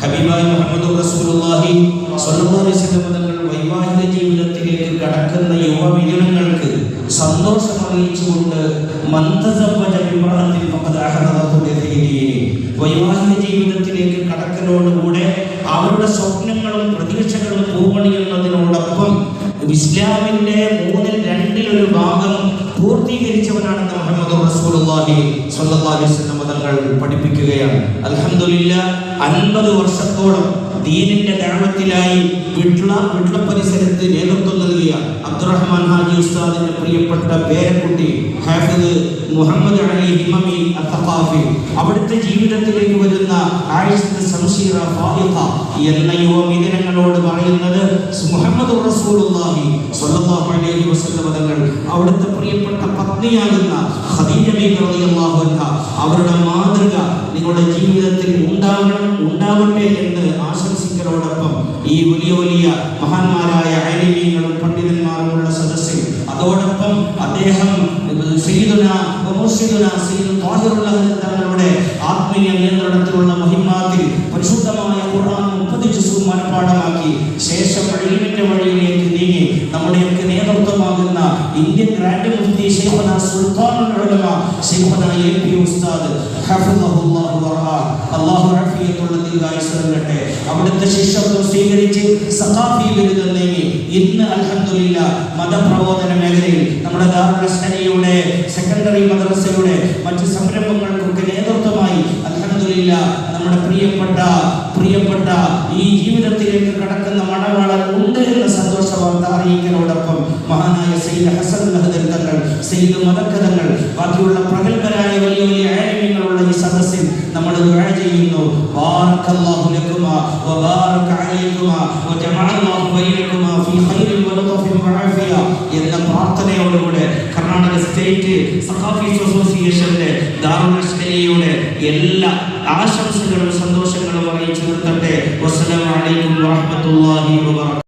ഹബീബായ മുഹമ്മദ് റസൂലുള്ളാഹി സ്വല്ലല്ലാഹു അലൈഹി വസല്ലം തങ്ങൾ വൈവാഹിക ജീവിതത്തിലേക്ക് കടക്കുന്ന യുവമിഥുനങ്ങൾക്ക് സന്തോഷം അറിയിച്ചുകൊണ്ട് വൈവാഹിക ജീവിതത്തിലേക്ക് കടക്കലോടുകൂടെ അവരുടെ സ്വപ്നങ്ങളും പ്രതീക്ഷകളും പൂവണിയുന്നതിനോടൊപ്പം ഇസ്ലാമിന്റെ 2/3 ഭാഗം പൂർത്തീകരിച്ചവനാണെന്ന് മുഹമ്മദ് റസൂലുള്ളാഹി സ്വല്ലല്ലാഹു അലൈഹി വസല്ലം തങ്ങൾ പഠിപ്പിക്കുകയാണ്. അൽഹംദുലില്ലാഹ് 50 വർഷത്തോളം ദീനിന്റെ ദഅവത്തിലായി വിട്ല പരിസരത്ത് നേതൃത്വം നൽകിയ അബ്ദുറഹ്മാൻ ഹാജി ഉസ്താദിന്റെ പ്രിയപ്പെട്ട പേരക്കുട്ടി ഹാഫിദ് മുഹമ്മദ് അലി ഹിമമി അത്തഖാഫി, അവിടുത്തെ ജീവിതത്തിലേക്ക് വരുന്ന ആയിഷത്ത് സംശീറ ഫായിഖ എന്ന യുവമിഥുനങ്ങളോട് പറയുന്നത് മുഹമ്മദ് റസൂലുള്ളാഹി സ്വല്ലല്ലാഹു അലൈഹി വസല്ലം തങ്ങൾ അവിടുത്തെ പ്രിയപ്പെട്ട പത്നിയാകുന്ന ഖദീജ ബീവി റളിയല്ലാഹു അൻഹ അവരുടെ മാതൃക നിങ്ങളുടെ ജീവിതത്തിൽ ഉണ്ടാവട്ടെ എന്ന് ആശംസിക്കലോടൊപ്പം ഈ വലിയ മഹാന്മാരായ ആലിമീങ്ങളും പണ്ഡിതന്മാരുമുള്ള സദസ്സിൽ അതോടൊപ്പം അദ്ദേഹം തങ്ങളുടെ ആത്മീയ നിയന്ത്രണത്തിലുള്ള മുഹിമ്മാത്തിൽ പരിശുദ്ധമായ ഖുർആൻ 30 ജുസ് മനഃപ്പാഠമാക്കി ശേഷം ഇൽമിന്റെ വഴിയിലേക്ക് നീങ്ങി നമ്മുടെയൊക്കെ നേതൃത്വമാകുന്ന ഇന്ത്യൻ ഗ്രാൻഡ് മുഫ്തി ശൈഖുനാ സുൽത്താനുൽ ഉലമ ശൈഖുനാ എ.പി. ഉസ്താദ് ഹഫിളഹുല്ലാഹു വറആ, അല്ലാഹു ആഫിയത്തുള്ള ദീർഘായുസ്സ് നൽകട്ടെ. അവിടുത്തെ ശിഷ്യത്വം സ്വീകരിച്ച് സഖാഫി ബിരുദം നേടി ഇന്ന് അൽഹംദുലില്ലാഹ് മതപ്രബോധന മേഖലയിൽ നമ്മുടെ ദാറുൽ അസ്സനിയുടെ സെക്കൻഡറി മദ്രസയുടെ മറ്റു സംരംഭങ്ങൾക്കൊക്കെ നേതൃത്വമായി അൽഹംദുലില്ലാഹ് നമ്മുടെ പ്രിയപ്പെട്ട ഈ ജീവിതത്തിലേക്ക് കടക്കുന്ന മണവാളൻ ഉണ്ട് എന്ന സന്തോഷ വാർത്ത അറിയിക്കലോടൊപ്പം മഹാനായ സയ്യിദ് ഹസൻ ലഹദൽ തങ്ങൾ, സയ്യിദ് മലക്ക തങ്ങൾ, ബാക്കിയുള്ള പ്രഗത്ഭരായ വലിയ ആലിമീങ്ങളുള്ള ഈ സദസ്സിൽ നമ്മൾ ദുആ ചെയ്യുന്നു. ബാറകല്ലാഹു ലക്കുമാ വബാറക അലൈക്കുമാ വജമഅല്ലാഹു ബൈനകുമാ ഫീ ഖൈറിൻ വലതഫിൻ വആഫിയ എന്ന പ്രാർത്ഥനയോടുകൂടെ കർണാടക സ്റ്റേറ്റ് സഖാഫീസ് അസോസിയേഷന്റെ ദാറുൽ അസ്സനിയുടെ എല്ലാ ആശംസകളും സന്തോഷങ്ങളും അറിയിച്ചു നിർത്തട്ടെ. വസ്സലാമു അലൈക്കും വറഹ്മത്തുള്ളാഹി വബറകാതുഹു.